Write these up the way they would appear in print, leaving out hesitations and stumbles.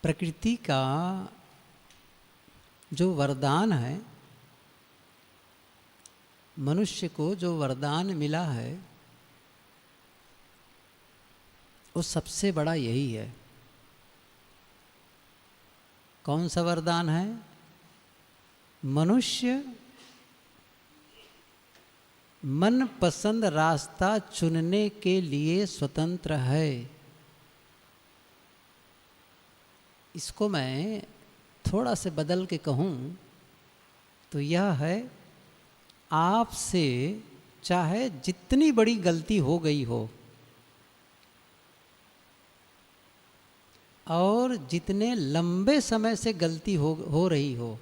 प्रकृति का जो वरदान है, मनुष्य को जो वरदान मिला है, वो सबसे बड़ा यही है। कौन सा वरदान है? मनुष्य मन पसंद रास्ता चुनने के लिए स्वतंत्र है। इसको मैं थोड़ा से बदल के कहूँ तो यह है, आपसे चाहे जितनी बड़ी गलती हो गई हो और जितने लंबे समय से गलती हो रही हो,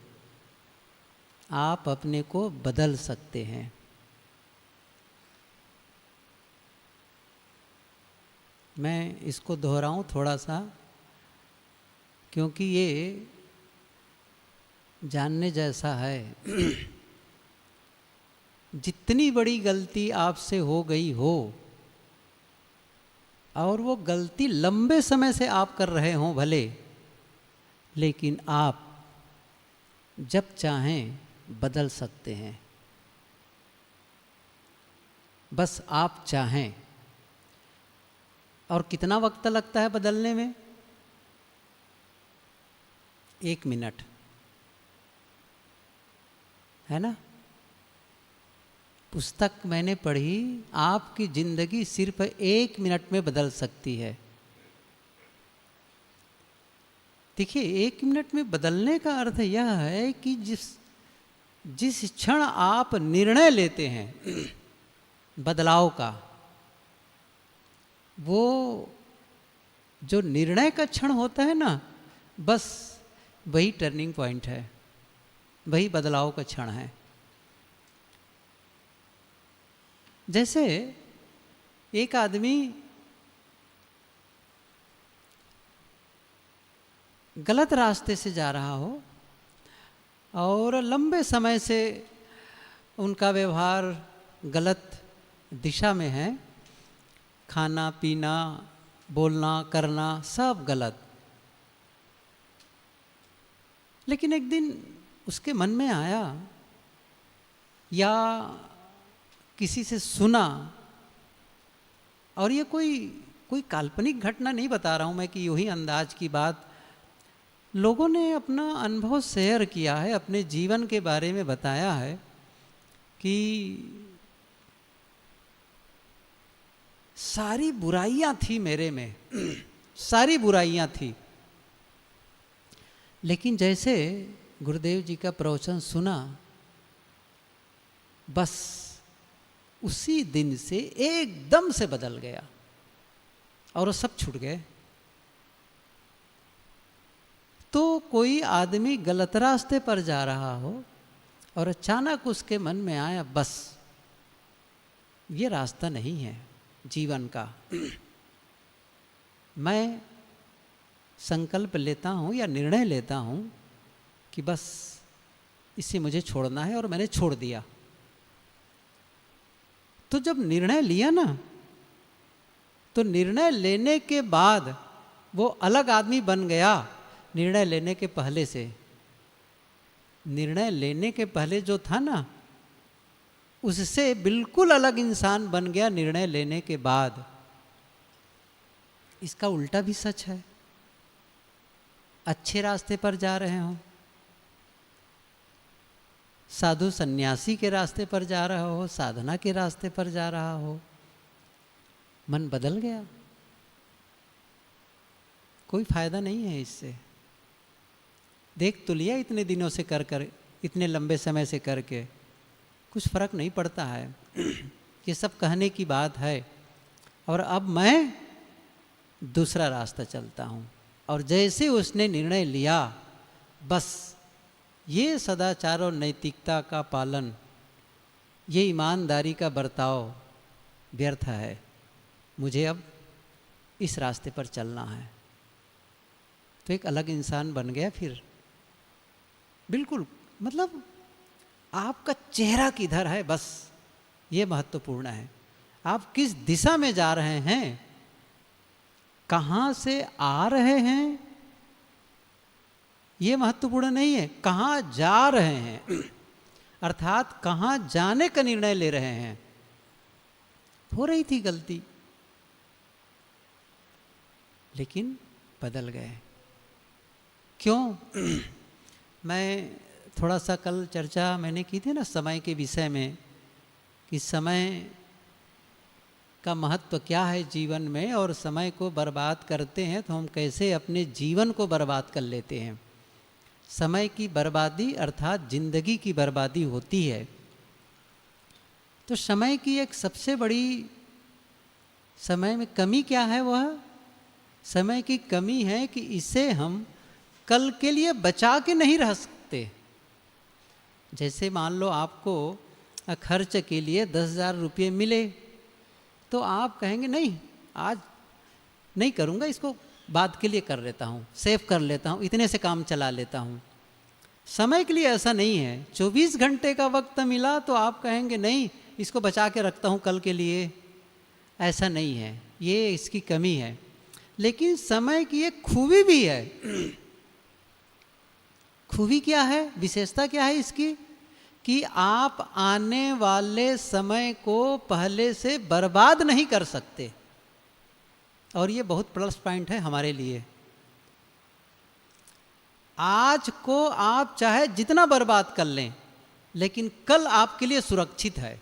आप अपने को बदल सकते हैं। मैं इसको दोहराऊं थोड़ा सा, क्योंकि ये जानने जैसा है। जितनी बड़ी गलती आपसे हो गई हो और वो गलती लंबे समय से आप कर रहे हों भले, लेकिन आप जब चाहें बदल सकते हैं। बस आप चाहें। और कितना वक्त लगता है बदलने में? 1 मिनट, है ना? पुस्तक मैंने पढ़ी, आपकी जिंदगी सिर्फ 1 मिनट में बदल सकती है। देखिए, 1 मिनट में बदलने का अर्थ यह है कि जिस क्षण आप निर्णय लेते हैं बदलाव का, वो जो निर्णय का क्षण होता है ना, बस वही टर्निंग पॉइंट है, वही बदलाव का क्षण है। जैसे एक आदमी गलत रास्ते से जा रहा हो और लंबे समय से उनका व्यवहार गलत दिशा में है, खाना पीना बोलना करना सब गलत, लेकिन एक दिन उसके मन में आया या किसी से सुना, और ये कोई काल्पनिक घटना नहीं बता रहा हूँ मैं कि यूं ही अंदाज की बात, लोगों ने अपना अनुभव शेयर किया है, अपने जीवन के बारे में बताया है कि सारी बुराइयां थी मेरे में, सारी बुराइयां थी, लेकिन जैसे गुरुदेव जी का प्रवचन सुना, बस उसी दिन से एकदम से बदल गया और वो सब छूट गए। तो कोई आदमी गलत रास्ते पर जा रहा हो और अचानक उसके मन में आया, बस ये रास्ता नहीं है जीवन का, मैं संकल्प लेता हूँ या निर्णय लेता हूँ कि बस इसे मुझे छोड़ना है, और मैंने छोड़ दिया। तो जब निर्णय लिया ना, तो निर्णय लेने के बाद वो अलग आदमी बन गया निर्णय लेने के पहले से। निर्णय लेने के पहले जो था ना, उससे बिल्कुल अलग इंसान बन गया निर्णय लेने के बाद। इसका उल्टा भी सच है। अच्छे रास्ते पर जा रहे हो, साधु सन्यासी के रास्ते पर जा रहा हो, साधना के रास्ते पर जा रहा हो, मन बदल गया, कोई फायदा नहीं है इससे। देख तो लिया इतने दिनों से कर इतने लंबे समय से करके, कुछ फर्क नहीं पड़ता है। ये सब कहने की बात है। और अब मैं दूसरा रास्ता चलता हूँ, और जैसे उसने निर्णय लिया, बस ये सदाचार और नैतिकता का पालन, ये ईमानदारी का बर्ताव व्यर्थ है, मुझे अब इस रास्ते पर चलना है। तो एक अलग इंसान बन गया फिर, बिल्कुल। मतलब आपका चेहरा किधर है, बस ये महत्वपूर्ण है। आप किस दिशा में जा रहे हैं, कहाँ से आ रहे हैं, ये महत्वपूर्ण नहीं है, कहाँ जा रहे हैं अर्थात कहाँ जाने का निर्णय ले रहे हैं। हो रही थी गलती, लेकिन बदल गए। क्यों? मैं थोड़ा सा कल चर्चा मैंने की थी ना समय के विषय में, कि समय का महत्व क्या है जीवन में, और समय को बर्बाद करते हैं तो हम कैसे अपने जीवन को बर्बाद कर लेते हैं। समय की बर्बादी अर्थात जिंदगी की बर्बादी होती है। तो समय की एक सबसे बड़ी समय में कमी क्या है? वह समय की कमी है कि इसे हम कल के लिए बचा के नहीं रह सकते। जैसे मान लो आपको खर्च के लिए 10,000 रुपये मिले, तो आप कहेंगे नहीं आज नहीं करूँगा, इसको बाद के लिए कर लेता हूँ, सेव कर लेता हूँ, इतने से काम चला लेता हूँ। समय के लिए ऐसा नहीं है। 24 घंटे का वक्त मिला तो आप कहेंगे नहीं इसको बचा के रखता हूँ कल के लिए, ऐसा नहीं है, ये इसकी कमी है। लेकिन समय की एक खूबी भी है। खूबी क्या है, विशेषता क्या है इसकी? कि आप आने वाले समय को पहले से बर्बाद नहीं कर सकते, और ये बहुत प्लस पॉइंट है हमारे लिए। आज को आप चाहे जितना बर्बाद कर लें, लेकिन कल आपके लिए सुरक्षित है।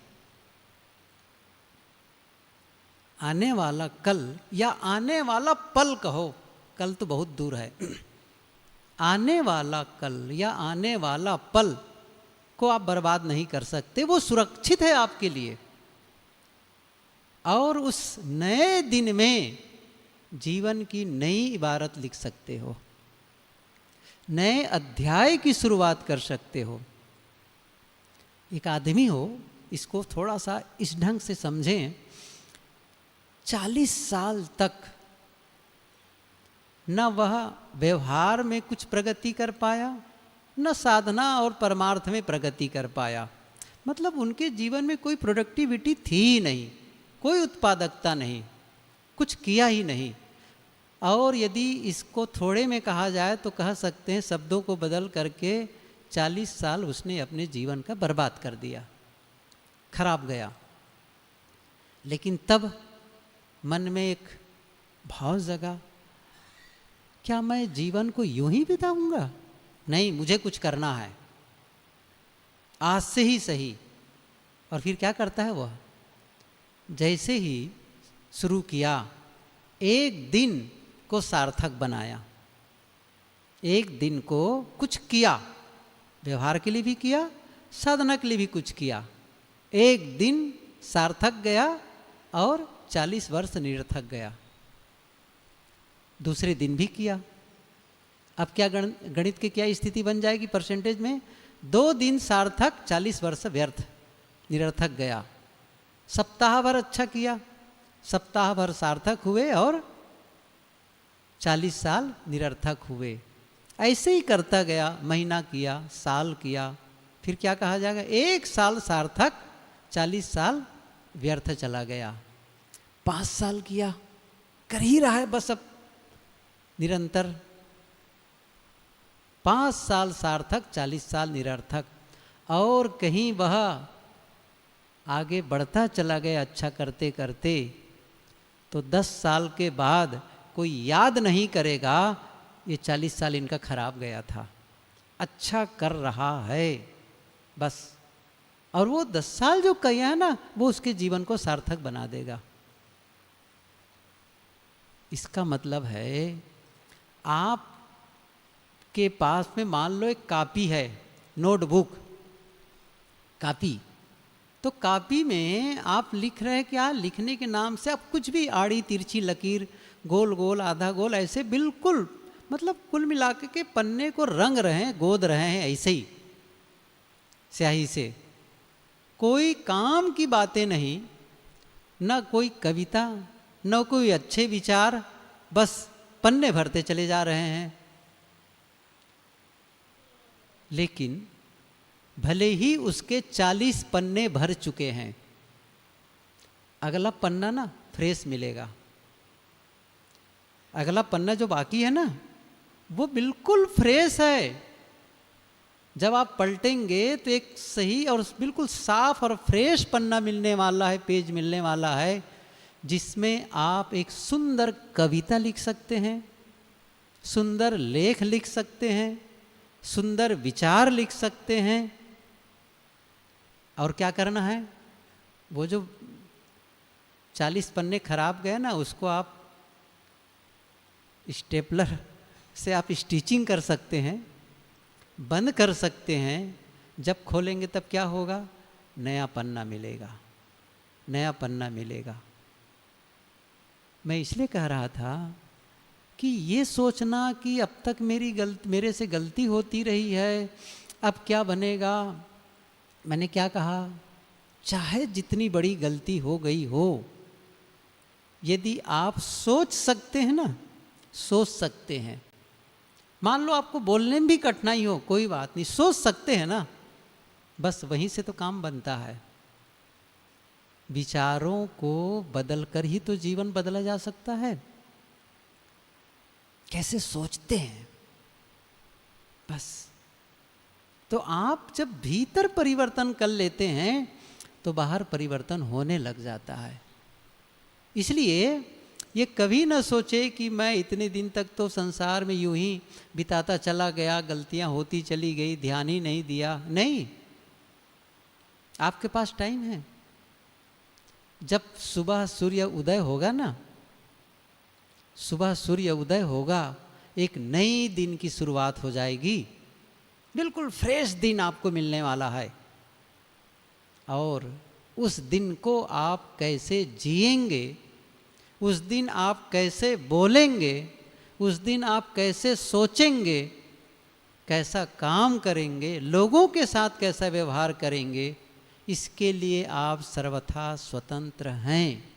आने वाला कल या आने वाला पल कहो, कल तो बहुत दूर है, आने वाला कल या आने वाला पल को आप बर्बाद नहीं कर सकते, वो सुरक्षित है आपके लिए। और उस नए दिन में जीवन की नई इबारत लिख सकते हो, नए अध्याय की शुरुआत कर सकते हो। एक आदमी हो, इसको थोड़ा सा इस ढंग से समझें, 40 साल तक न वह व्यवहार में कुछ प्रगति कर पाया, न साधना और परमार्थ में प्रगति कर पाया। मतलब उनके जीवन में कोई प्रोडक्टिविटी थी ही नहीं, कोई उत्पादकता नहीं, कुछ किया ही नहीं। और यदि इसको थोड़े में कहा जाए तो कह सकते हैं शब्दों को बदल करके 40 साल उसने अपने जीवन का बर्बाद कर दिया, खराब गया। लेकिन तब मन में एक भाव जगा, क्या मैं जीवन को यूं ही बिताऊंगा? नहीं, मुझे कुछ करना है, आज से ही सही। और फिर क्या करता है वह? जैसे ही शुरू किया, एक दिन को सार्थक बनाया, एक दिन को कुछ किया, व्यवहार के लिए भी किया, साधना के लिए भी कुछ किया। एक दिन सार्थक गया और 40 वर्ष निरर्थक गया। दूसरे दिन भी किया। अब क्या गणित की क्या स्थिति बन जाएगी परसेंटेज में? 2 दिन सार्थक, 40 वर्ष व्यर्थ, निरर्थक गया। सप्ताह भर अच्छा किया, सप्ताह भर सार्थक हुए और 40 साल निरर्थक हुए। ऐसे ही करता गया, महीना किया, साल किया, फिर क्या कहा जाएगा? 1 साल सार्थक, 40 साल व्यर्थ चला गया। 5 साल किया, कर ही रहा है बस अब निरंतर। 5 साल सार्थक, 40 साल निरर्थक। और कहीं वह आगे बढ़ता चला गया अच्छा करते करते, तो 10 साल के बाद कोई याद नहीं करेगा ये 40 साल इनका खराब गया था, अच्छा कर रहा है बस। और वो 10 साल जो किया है ना, वो उसके जीवन को सार्थक बना देगा। इसका मतलब है आप के पास में मान लो एक कॉपी है, नोटबुक, कॉपी, तो कॉपी में आप लिख रहे हैं क्या? लिखने के नाम से आप कुछ भी आड़ी तिरछी लकीर, गोल गोल, आधा गोल, ऐसे बिल्कुल मतलब कुल मिला के पन्ने को रंग रहे हैं, गोद रहे हैं ऐसे ही स्याही से। कोई काम की बातें नहीं, न कोई कविता, न कोई अच्छे विचार, बस पन्ने भरते चले जा रहे हैं। लेकिन भले ही उसके 40 पन्ने भर चुके हैं, अगला पन्ना ना फ्रेश मिलेगा, अगला पन्ना जो बाकी है ना वो बिल्कुल फ्रेश है। जब आप पलटेंगे तो एक सही और बिल्कुल साफ और फ्रेश पन्ना मिलने वाला है, पेज मिलने वाला है, जिसमें आप एक सुंदर कविता लिख सकते हैं, सुंदर लेख लिख सकते हैं, सुंदर विचार लिख सकते हैं। और क्या करना है, वो जो 40 पन्ने खराब गए ना उसको आप स्टेपलर से आप स्टिचिंग कर सकते हैं, बंद कर सकते हैं। जब खोलेंगे तब क्या होगा, नया पन्ना मिलेगा, नया पन्ना मिलेगा। मैं इसलिए कह रहा था कि ये सोचना कि अब तक मेरे से गलती होती रही है, अब क्या बनेगा। मैंने क्या कहा, चाहे जितनी बड़ी गलती हो गई हो, यदि आप सोच सकते हैं ना, सोच सकते हैं, मान लो आपको बोलने में भी कठिनाई हो, कोई बात नहीं, सोच सकते हैं ना, बस वहीं से तो काम बनता है। विचारों को बदलकर ही तो जीवन बदला जा सकता है। कैसे सोचते हैं, बस। तो आप जब भीतर परिवर्तन कर लेते हैं तो बाहर परिवर्तन होने लग जाता है। इसलिए ये कभी ना सोचे कि मैं इतने दिन तक तो संसार में यूं ही बिताता चला गया, गलतियां होती चली गई, ध्यान ही नहीं दिया। नहीं, आपके पास टाइम है। जब सुबह सूर्य उदय होगा ना, सुबह सूर्य उदय होगा, एक नई दिन की शुरुआत हो जाएगी, बिल्कुल फ्रेश दिन आपको मिलने वाला है। और उस दिन को आप कैसे जिएंगे, उस दिन आप कैसे बोलेंगे, उस दिन आप कैसे सोचेंगे, कैसा काम करेंगे, लोगों के साथ कैसा व्यवहार करेंगे, इसके लिए आप सर्वथा स्वतंत्र हैं।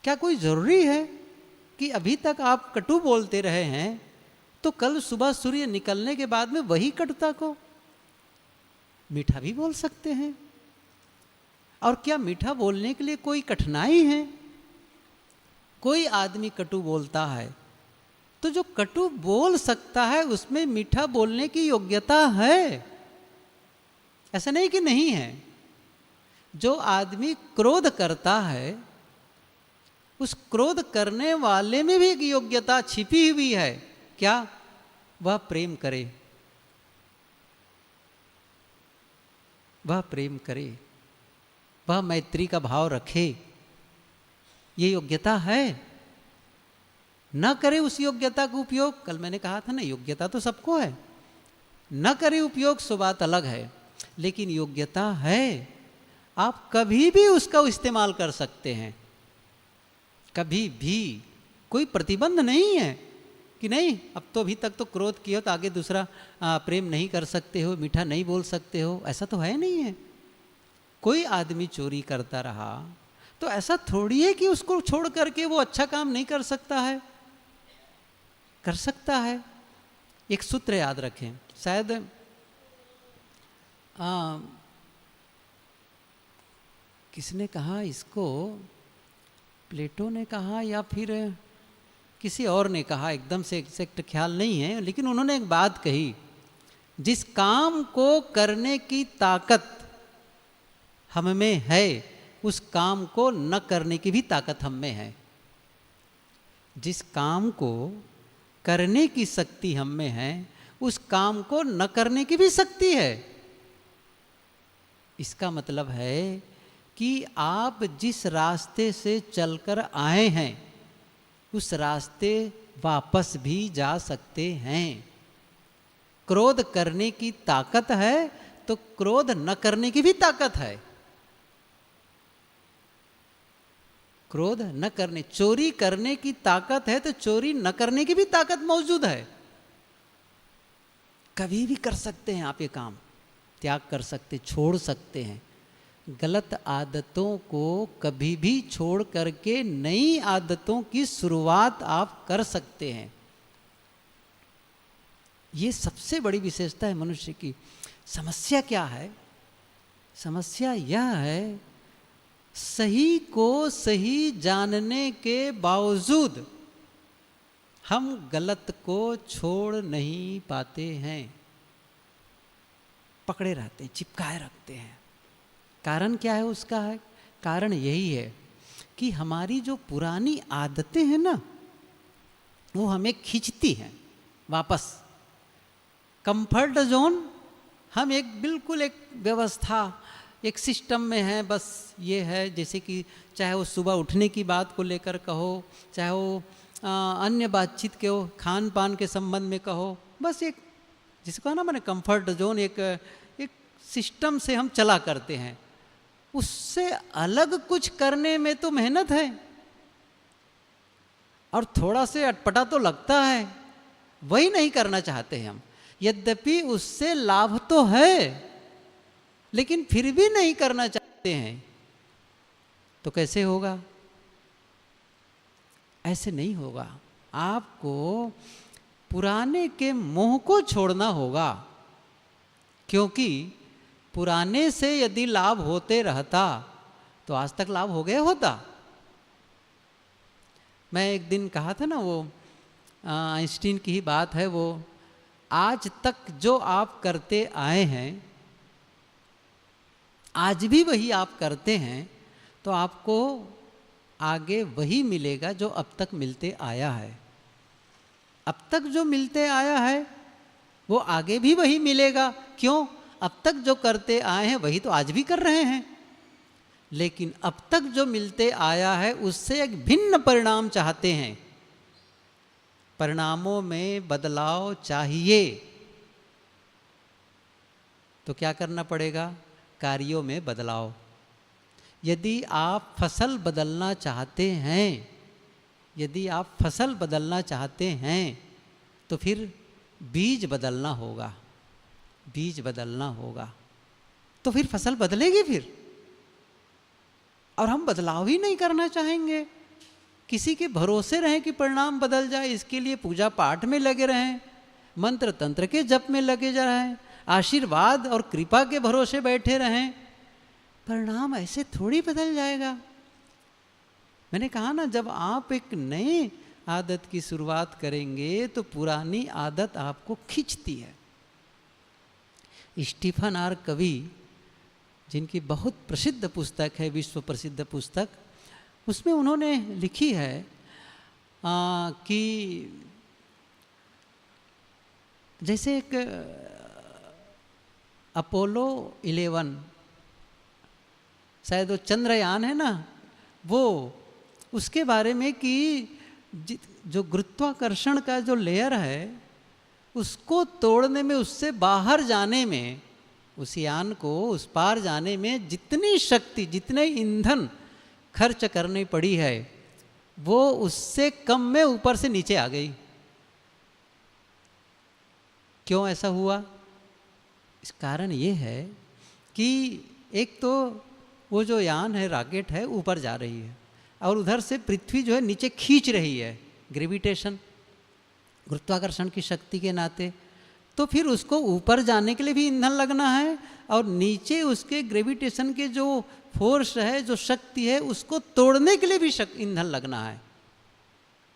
क्या कोई ज़रूरी है कि अभी तक आप कटु बोलते रहे हैं तो कल सुबह सूर्य निकलने के बाद में वही कटुता को मीठा भी बोल सकते हैं? और क्या मीठा बोलने के लिए कोई कठिनाई है? कोई आदमी कटु बोलता है तो जो कटु बोल सकता है उसमें मीठा बोलने की योग्यता है, ऐसा नहीं कि नहीं है। जो आदमी क्रोध करता है उस क्रोध करने वाले में भी एक योग्यता छिपी हुई है। क्या? वह प्रेम करे, वह प्रेम करे, वह मैत्री का भाव रखे, ये योग्यता है। न करे उस योग्यता का उपयोग, कल मैंने कहा था ना, योग्यता तो सबको है, न करे उपयोग सो बात अलग है, लेकिन योग्यता है। आप कभी भी उसका इस्तेमाल कर सकते हैं, कभी भी, कोई प्रतिबंध नहीं है कि नहीं अब तो अभी तक तो क्रोध किया तो आगे दूसरा प्रेम नहीं कर सकते हो, मीठा नहीं बोल सकते हो, ऐसा तो है नहीं है। कोई आदमी चोरी करता रहा तो ऐसा थोड़ी है कि उसको छोड़ करके वो अच्छा काम नहीं कर सकता है, कर सकता है। एक सूत्र याद रखें, शायद किसने कहा इसको, प्लेटो ने कहा या फिर किसी और ने कहा, एकदम से एग्जैक्ट ख्याल नहीं है, लेकिन उन्होंने एक बात कही, जिस काम को करने की ताकत हम में है उस काम को न करने की भी ताकत हम में है। जिस काम को करने की शक्ति हम में है उस काम को न करने की भी शक्ति है। इसका मतलब है कि आप जिस रास्ते से चलकर आए हैं उस रास्ते वापस भी जा सकते हैं। क्रोध करने की ताकत है तो क्रोध न करने की भी ताकत है। क्रोध न करने, चोरी करने की ताकत है तो चोरी न करने की भी ताकत मौजूद है। कभी भी कर सकते हैं आप ये काम, त्याग कर सकते, छोड़ सकते हैं। गलत आदतों को कभी भी छोड़ करके नई आदतों की शुरुआत आप कर सकते हैं। ये सबसे बड़ी विशेषता है मनुष्य की। समस्या क्या है? समस्या यह है सही को सही जानने के बावजूद हम गलत को छोड़ नहीं पाते हैं, पकड़े रहते हैं, चिपकाए रखते हैं। कारण क्या है उसका? है कारण यही है कि हमारी जो पुरानी आदतें हैं ना, वो हमें खींचती हैं वापस। कंफर्ट जोन, हम एक बिल्कुल एक व्यवस्था, एक सिस्टम में हैं, बस ये है। जैसे कि चाहे वो सुबह उठने की बात को लेकर कहो, चाहे वो अन्य बातचीत के हो, खान पान के संबंध में कहो, बस एक जिसको है ना मैंने कंफर्ट जोन, एक सिस्टम से हम चला करते हैं। उससे अलग कुछ करने में तो मेहनत है और थोड़ा से अटपटा तो लगता है, वही नहीं करना चाहते हैं हम। यद्यपि उससे लाभ तो है, लेकिन फिर भी नहीं करना चाहते हैं। तो कैसे होगा? ऐसे नहीं होगा। आपको पुराने के मोह को छोड़ना होगा, क्योंकि पुराने से यदि लाभ होते रहता तो आज तक लाभ हो गया होता। मैं एक दिन कहा था ना, वो आइंस्टीन की ही बात है, वो आज तक जो आप करते आए हैं, आज भी वही आप करते हैं, तो आपको आगे वही मिलेगा जो अब तक मिलते आया है। अब तक जो मिलते आया है वो आगे भी वही मिलेगा। क्यों? अब तक जो करते आए हैं वही तो आज भी कर रहे हैं, लेकिन अब तक जो मिलते आया है उससे एक भिन्न परिणाम चाहते हैं। परिणामों में बदलाव चाहिए तो क्या करना पड़ेगा? कार्यों में बदलाव। यदि आप फसल बदलना चाहते हैं, यदि आप फसल बदलना चाहते हैं तो फिर बीज बदलना होगा। बीज बदलना होगा तो फिर फसल बदलेगी फिर। और हम बदलाव ही नहीं करना चाहेंगे, किसी के भरोसे रहें कि परिणाम बदल जाए, इसके लिए पूजा पाठ में लगे रहें, मंत्र तंत्र के जप में लगे जा रहें, आशीर्वाद और कृपा के भरोसे बैठे रहें। परिणाम ऐसे थोड़ी बदल जाएगा। मैंने कहा ना, जब आप एक नए आदत की शुरुआत करेंगे तो पुरानी आदत आपको खींचती है। स्टीफन आर कवी, जिनकी बहुत प्रसिद्ध पुस्तक है, विश्व प्रसिद्ध पुस्तक, उसमें उन्होंने लिखी है कि जैसे एक अपोलो 11, शायद वो चंद्रयान है ना, वो उसके बारे में कि जो गुरुत्वाकर्षण का जो लेयर है उसको तोड़ने में, उससे बाहर जाने में, उस यान को उस पार जाने में जितनी शक्ति, जितने ईंधन खर्च करनी पड़ी है, वो उससे कम में ऊपर से नीचे आ गई। क्यों ऐसा हुआ? इस कारण ये है कि एक तो वो जो यान है, रॉकेट है, ऊपर जा रही है और उधर से पृथ्वी जो है नीचे खींच रही है, ग्रेविटेशन, गुरुत्वाकर्षण की शक्ति के नाते। तो फिर उसको ऊपर जाने के लिए भी ईंधन लगना है और नीचे उसके ग्रेविटेशन के जो फोर्स है, जो शक्ति है, उसको तोड़ने के लिए भी ईंधन लगना है।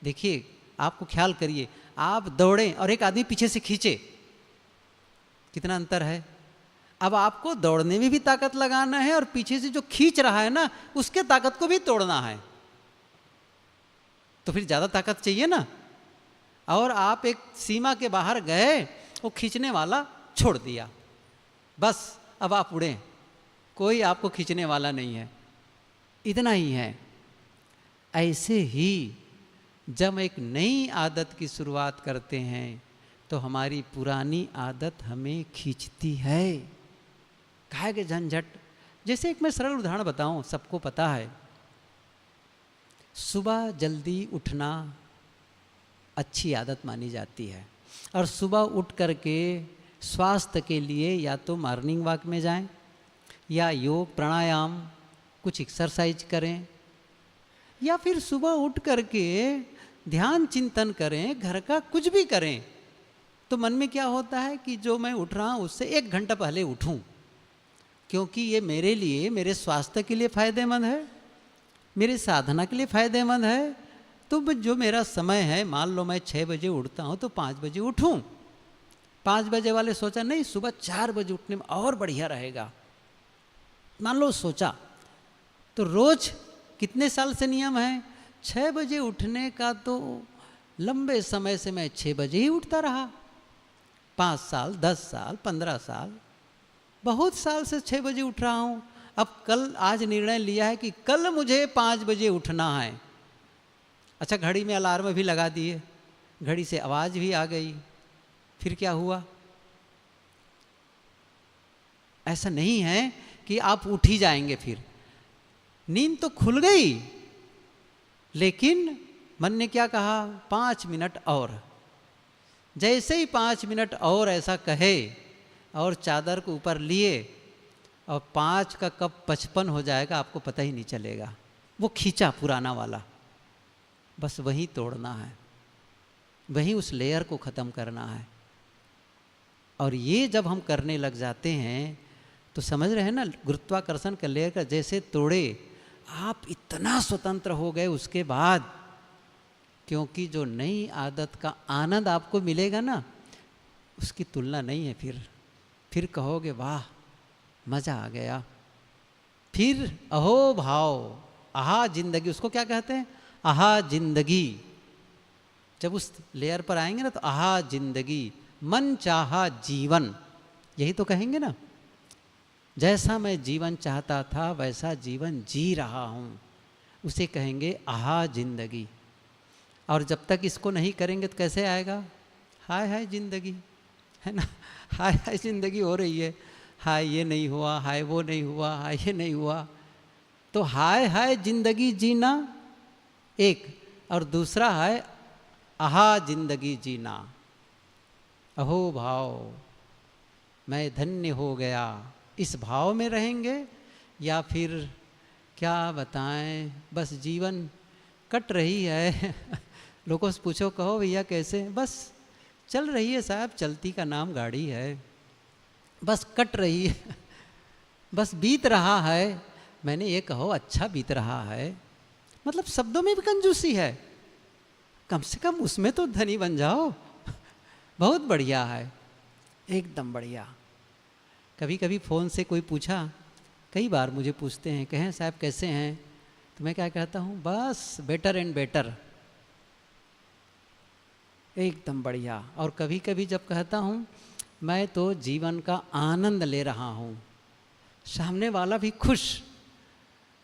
देखिए, आपको ख्याल करिए, आप दौड़ें और एक आदमी पीछे से खींचे, कितना अंतर है। अब आपको दौड़ने में भी ताकत लगाना है और पीछे से जो खींच रहा है ना, उसके ताकत को भी तोड़ना है, तो फिर ज़्यादा ताकत चाहिए ना। और आप एक सीमा के बाहर गए, वो खींचने वाला छोड़ दिया, बस अब आप उड़ें, कोई आपको खींचने वाला नहीं है। इतना ही है। ऐसे ही जब एक नई आदत की शुरुआत करते हैं तो हमारी पुरानी आदत हमें खींचती है। काहे के झंझट। जैसे एक मैं सरल उदाहरण बताऊं, सबको पता है, सुबह जल्दी उठना अच्छी आदत मानी जाती है और सुबह उठ करके स्वास्थ्य के लिए या तो मॉर्निंग वॉक में जाएं या योग प्राणायाम कुछ एक्सरसाइज करें, या फिर सुबह उठ करके ध्यान चिंतन करें, घर का कुछ भी करें। तो मन में क्या होता है कि जो मैं उठ रहा हूँ उससे 1 घंटा पहले उठूं, क्योंकि ये मेरे लिए, मेरे स्वास्थ्य के लिए फायदेमंद है। मेरी साधना के लिए फायदेमंद है, तो जो मेरा समय है, मान लो मैं 6 बजे उठता हूँ तो 5 बजे उठूँ। 5 बजे वाले सोचा नहीं सुबह 4 बजे उठने में और बढ़िया रहेगा, मान लो सोचा, तो रोज कितने साल से नियम है 6 बजे उठने का, तो लंबे समय से मैं 6 बजे ही उठता रहा, 5 साल, 10 साल, 15 साल, बहुत साल से 6 बजे उठ रहा हूँ। अब आज निर्णय लिया है कि कल मुझे 5 बजे उठना है। अच्छा, घड़ी में अलार्म भी लगा दिए, घड़ी से आवाज़ भी आ गई, फिर क्या हुआ? ऐसा नहीं है कि आप उठ ही जाएंगे, फिर नींद तो खुल गई, लेकिन मन ने क्या कहा? 5 मिनट और। जैसे ही 5 मिनट और ऐसा कहे और चादर को ऊपर लिए, और 5 का कब 55 हो जाएगा आपको पता ही नहीं चलेगा। वो खींचा पुराना वाला, बस वहीं तोड़ना है, वहीं उस लेयर को ख़त्म करना है। और ये जब हम करने लग जाते हैं तो समझ रहे हैं ना, गुरुत्वाकर्षण का लेयर का जैसे तोड़े, आप इतना स्वतंत्र हो गए उसके बाद, क्योंकि जो नई आदत का आनंद आपको मिलेगा ना, उसकी तुलना नहीं है। फिर कहोगे वाह मज़ा आ गया। फिर अहो भाव, आहा जिंदगी, उसको क्या कहते हैं? आहा जिंदगी। जब उस लेयर पर आएंगे ना तो आहा जिंदगी, मन चाहा जीवन, यही तो कहेंगे ना। जैसा मैं जीवन चाहता था वैसा जीवन जी रहा हूँ, उसे कहेंगे आहा जिंदगी। और जब तक इसको नहीं करेंगे तो कैसे आएगा? हाय हाय जिंदगी, है ना, हाय हाय जिंदगी हो रही है, हाय ये नहीं हुआ, हाय वो नहीं हुआ, हाय ये नहीं हुआ। तो हाय हाय जिंदगी जीना एक, और दूसरा है आहा जिंदगी जीना। अहो भाव, मैं धन्य हो गया, इस भाव में रहेंगे, या फिर क्या बताएं, बस जीवन कट रही है। लोगों से पूछो, कहो भैया कैसे? बस चल रही है साहब, चलती का नाम गाड़ी है, बस कट रही है, बस बीत रहा है। मैंने ये कहो अच्छा बीत रहा है, मतलब शब्दों में भी कंजूसी है, कम से कम उसमें तो धनी बन जाओ। बहुत बढ़िया है, एकदम बढ़िया। कभी कभी फ़ोन से कोई पूछा, कई बार मुझे पूछते हैं, कहें साहब कैसे हैं, तो मैं क्या कहता हूँ? बस बेटर एंड बेटर, एकदम बढ़िया। और कभी कभी जब कहता हूँ मैं तो जीवन का आनंद ले रहा हूँ, सामने वाला भी खुश,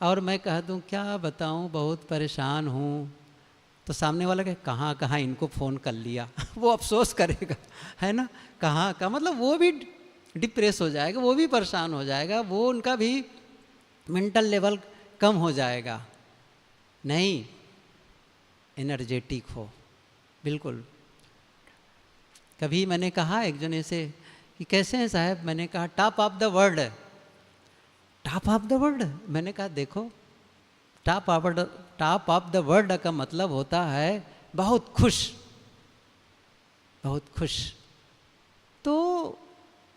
और मैं कह दूँ क्या बताऊँ बहुत परेशान हूँ, तो सामने वाला कहे कहाँ कहाँ इनको फ़ोन कर लिया। वो अफसोस करेगा, है ना, कहाँ का, मतलब वो भी डिप्रेस हो जाएगा, वो भी परेशान हो जाएगा, वो उनका भी मेंटल लेवल कम हो जाएगा। नहीं, एनर्जेटिक हो बिल्कुल। कभी मैंने कहा एक जने से कि कैसे हैं साहब, मैंने कहा top of the world. Top of the world, मैंने कहा देखो, टॉप ऑफ द वर्ल्ड का मतलब होता है बहुत खुश, बहुत खुश। तो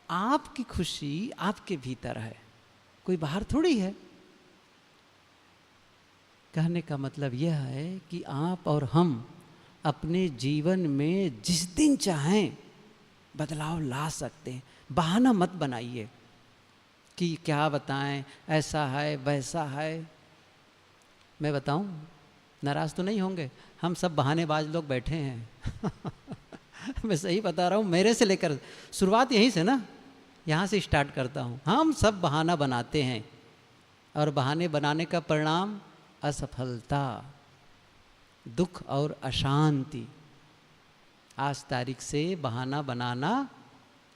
आपकी खुशी आपके भीतर है, कोई बाहर थोड़ी है। कहने का मतलब यह है कि आप और हम अपने जीवन में जिस दिन चाहें बदलाव ला सकते हैं। बहाना मत बनाइए कि क्या बताएं, ऐसा है वैसा है। मैं बताऊं, नाराज़ तो नहीं होंगे, हम सब बहानेबाज लोग बैठे हैं। मैं सही बता रहा हूँ, मेरे से लेकर शुरुआत यहीं से ना, यहाँ से स्टार्ट करता हूँ। हम सब बहाना बनाते हैं, और बहाने बनाने का परिणाम असफलता, दुख और अशांति। आज तारीख से बहाना बनाना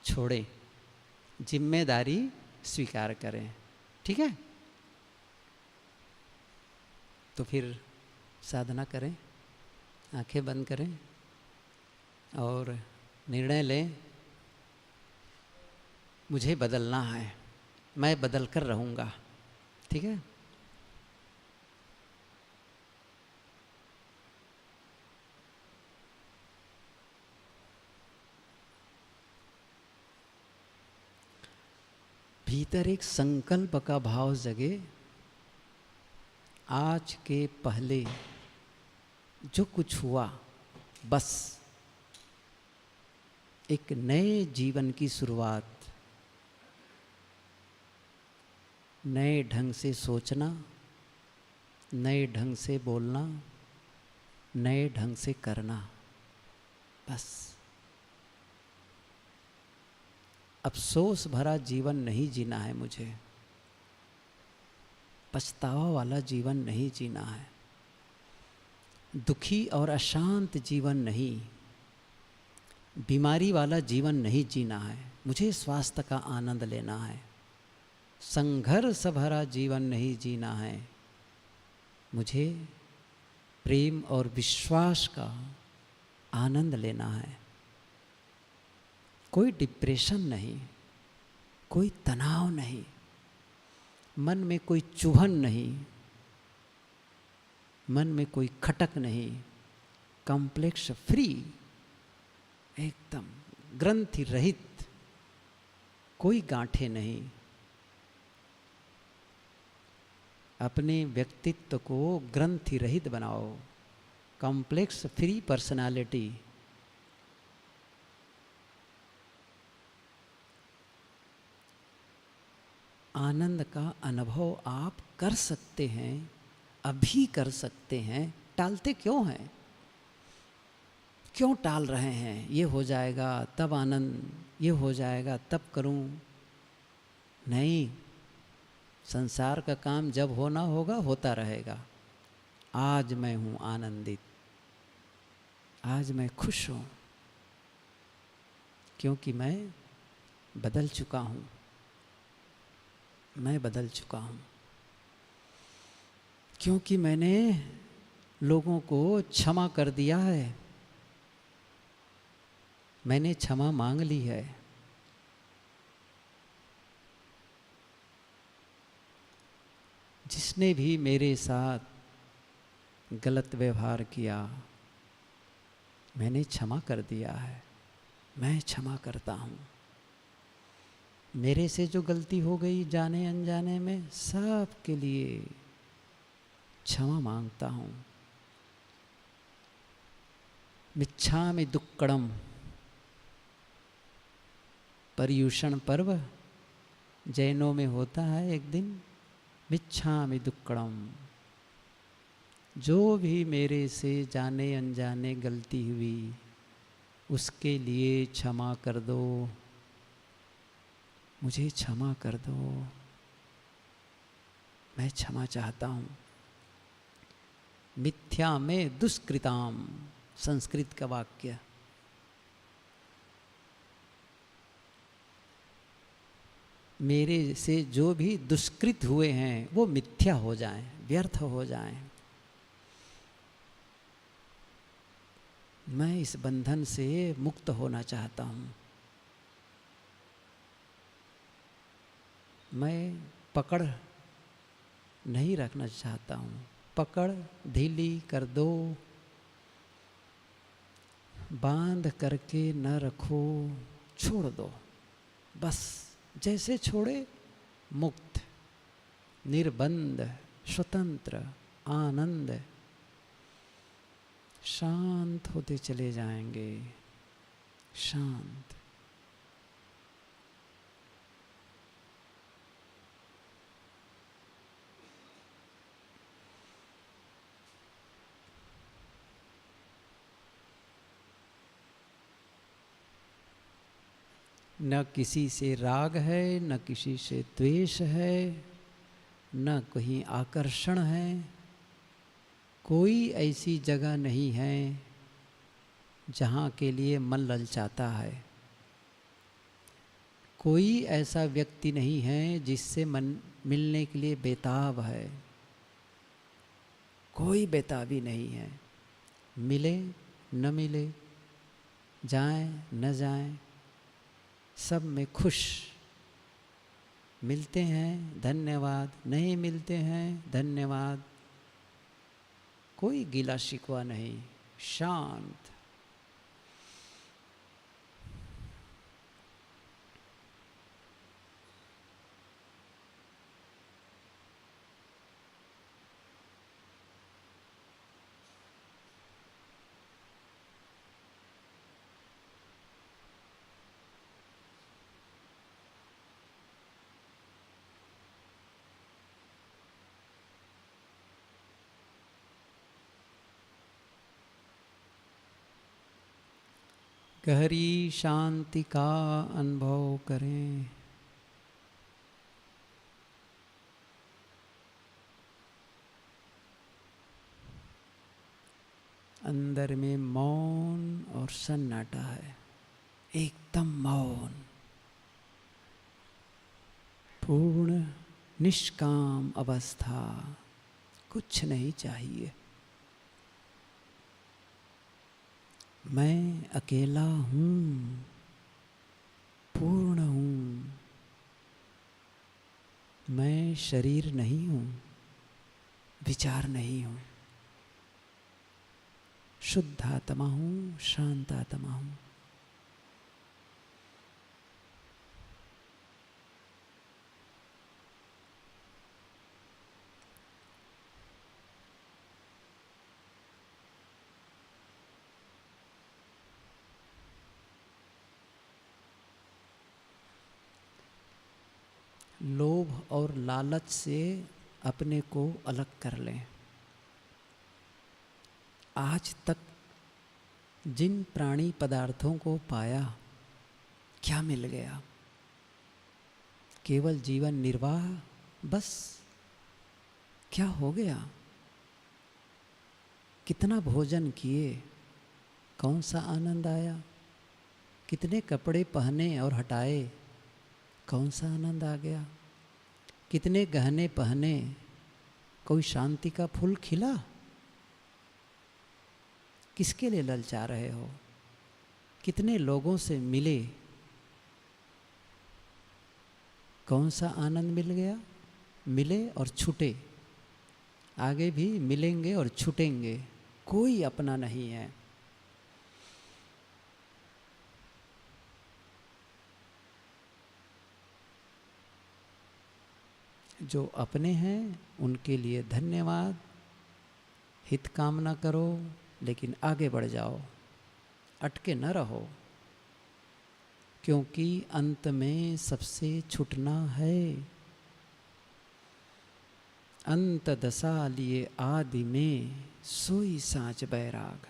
छोड़ें, जिम्मेदारी स्वीकार करें, ठीक है? तो फिर साधना करें, आंखें बंद करें और निर्णय लें, मुझे बदलना है, मैं बदल कर रहूँगा, ठीक है? भीतर एक संकल्प का भाव जगे, आज के पहले जो कुछ हुआ, बस एक नए जीवन की शुरुआत, नए ढंग से सोचना, नए ढंग से बोलना, नए ढंग से करना, बस। अफसोस भरा जीवन नहीं जीना है मुझे, पछतावा वाला जीवन नहीं जीना है, दुखी और अशांत जीवन नहीं, बीमारी वाला जीवन नहीं जीना है। मुझे स्वास्थ्य का आनंद लेना है। संघर्ष भरा जीवन नहीं जीना है, मुझे प्रेम और विश्वास का आनंद लेना है। कोई डिप्रेशन नहीं, कोई तनाव नहीं, मन में कोई चुभन नहीं, मन में कोई खटक नहीं, कॉम्प्लेक्स फ्री, एकदम ग्रंथि रहित, कोई गांठें नहीं। अपने व्यक्तित्व को ग्रंथि रहित बनाओ, कॉम्प्लेक्स फ्री पर्सनालिटी। आनंद का अनुभव आप कर सकते हैं, अभी कर सकते हैं। टालते क्यों हैं? क्यों टाल रहे हैं? ये हो जाएगा तब आनंद, ये हो जाएगा तब करूं। नहीं, संसार का काम जब होना होगा होता रहेगा। आज मैं हूं आनंदित, आज मैं खुश हूं, क्योंकि मैं बदल चुका हूं, मैं बदल चुका हूं, क्योंकि मैंने लोगों को क्षमा कर दिया है, मैंने क्षमा मांग ली है। जिसने भी मेरे साथ गलत व्यवहार किया, मैंने क्षमा कर दिया है, मैं क्षमा करता हूँ। मेरे से जो गलती हो गई जाने अनजाने में, सब के लिए क्षमा मांगता हूँ। मिच्छामि दुक्कडम, पर्युषण पर्व जैनों में होता है एक दिन। मिच्छामि दुक्कडम, जो भी मेरे से जाने अनजाने गलती हुई उसके लिए क्षमा कर दो, मुझे क्षमा कर दो, मैं क्षमा चाहता हूँ। मिथ्या में दुष्कृताम, संस्कृत का वाक्य। मेरे से जो भी दुष्कृत हुए हैं वो मिथ्या हो जाएं, व्यर्थ हो जाएं। मैं इस बंधन से मुक्त होना चाहता हूँ। मैं पकड़ नहीं रखना चाहता हूँ। पकड़ ढीली कर दो, बांध करके न रखो, छोड़ दो, बस। जैसे छोड़े, मुक्त, निर्बंध, स्वतंत्र, आनंद, शांत होते चले जाएंगे, शांत। न किसी से राग है, न किसी से द्वेष है, न कहीं आकर्षण है। कोई ऐसी जगह नहीं है जहाँ के लिए मन ललचाता है। कोई ऐसा व्यक्ति नहीं है जिससे मन मिलने के लिए बेताब है। कोई बेताबी नहीं है। मिले न मिले, जाएं न जाएं, सब में खुश। मिलते हैं धन्यवाद, नहीं मिलते हैं धन्यवाद, कोई गिला शिकवा नहीं, शांत। गहरी शांति का अनुभव करें। अंदर में मौन और सन्नाटा है, एकदम मौन, पूर्ण निष्काम अवस्था, कुछ नहीं चाहिए। मैं अकेला हूँ, पूर्ण हूँ, मैं शरीर नहीं हूँ, विचार नहीं हूँ, शुद्ध आत्मा हूँ, शांत आत्मा हूँ। लोभ और लालच से अपने को अलग कर लें। आज तक जिन प्राणी पदार्थों को पाया, क्या मिल गया? केवल जीवन निर्वाह, बस। क्या हो गया? कितना भोजन किए, कौन सा आनंद आया? कितने कपड़े पहने और हटाए, कौन सा आनंद आ गया? कितने गहने पहने, कोई शांति का फूल खिला? किसके लिए ललचा रहे हो? कितने लोगों से मिले, कौन सा आनंद मिल गया? मिले और छूटे, आगे भी मिलेंगे और छूटेंगे, कोई अपना नहीं है। जो अपने हैं उनके लिए धन्यवाद, हित कामना करो, लेकिन आगे बढ़ जाओ, अटके न रहो, क्योंकि अंत में सबसे छूटना है। अंत दशा लिए आदि में सोई साँच बैराग।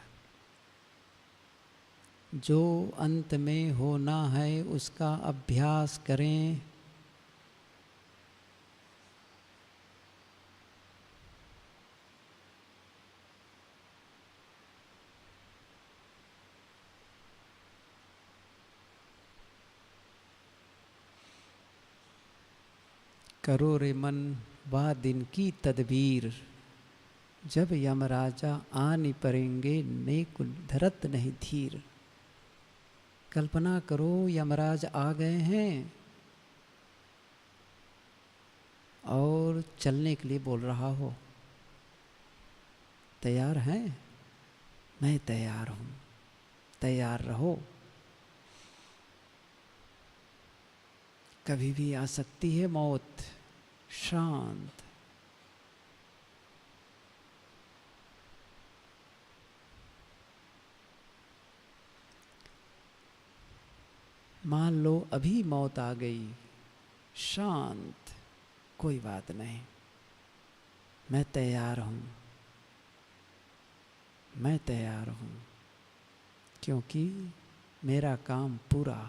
जो अंत में होना है उसका अभ्यास करें। करो रे मन वह दिन की तदबीर, जब यमराजा आनि परेंगे नेक धरत नहीं धीर। कल्पना करो यमराज आ गए हैं और चलने के लिए बोल रहा हो, तैयार हैं? मैं तैयार हूँ, तैयार रहो। कभी भी आ सकती है मौत। शांत, मान लो अभी मौत आ गई, शांत, कोई बात नहीं, मैं तैयार हूँ, मैं तैयार हूँ, क्योंकि मेरा काम पूरा।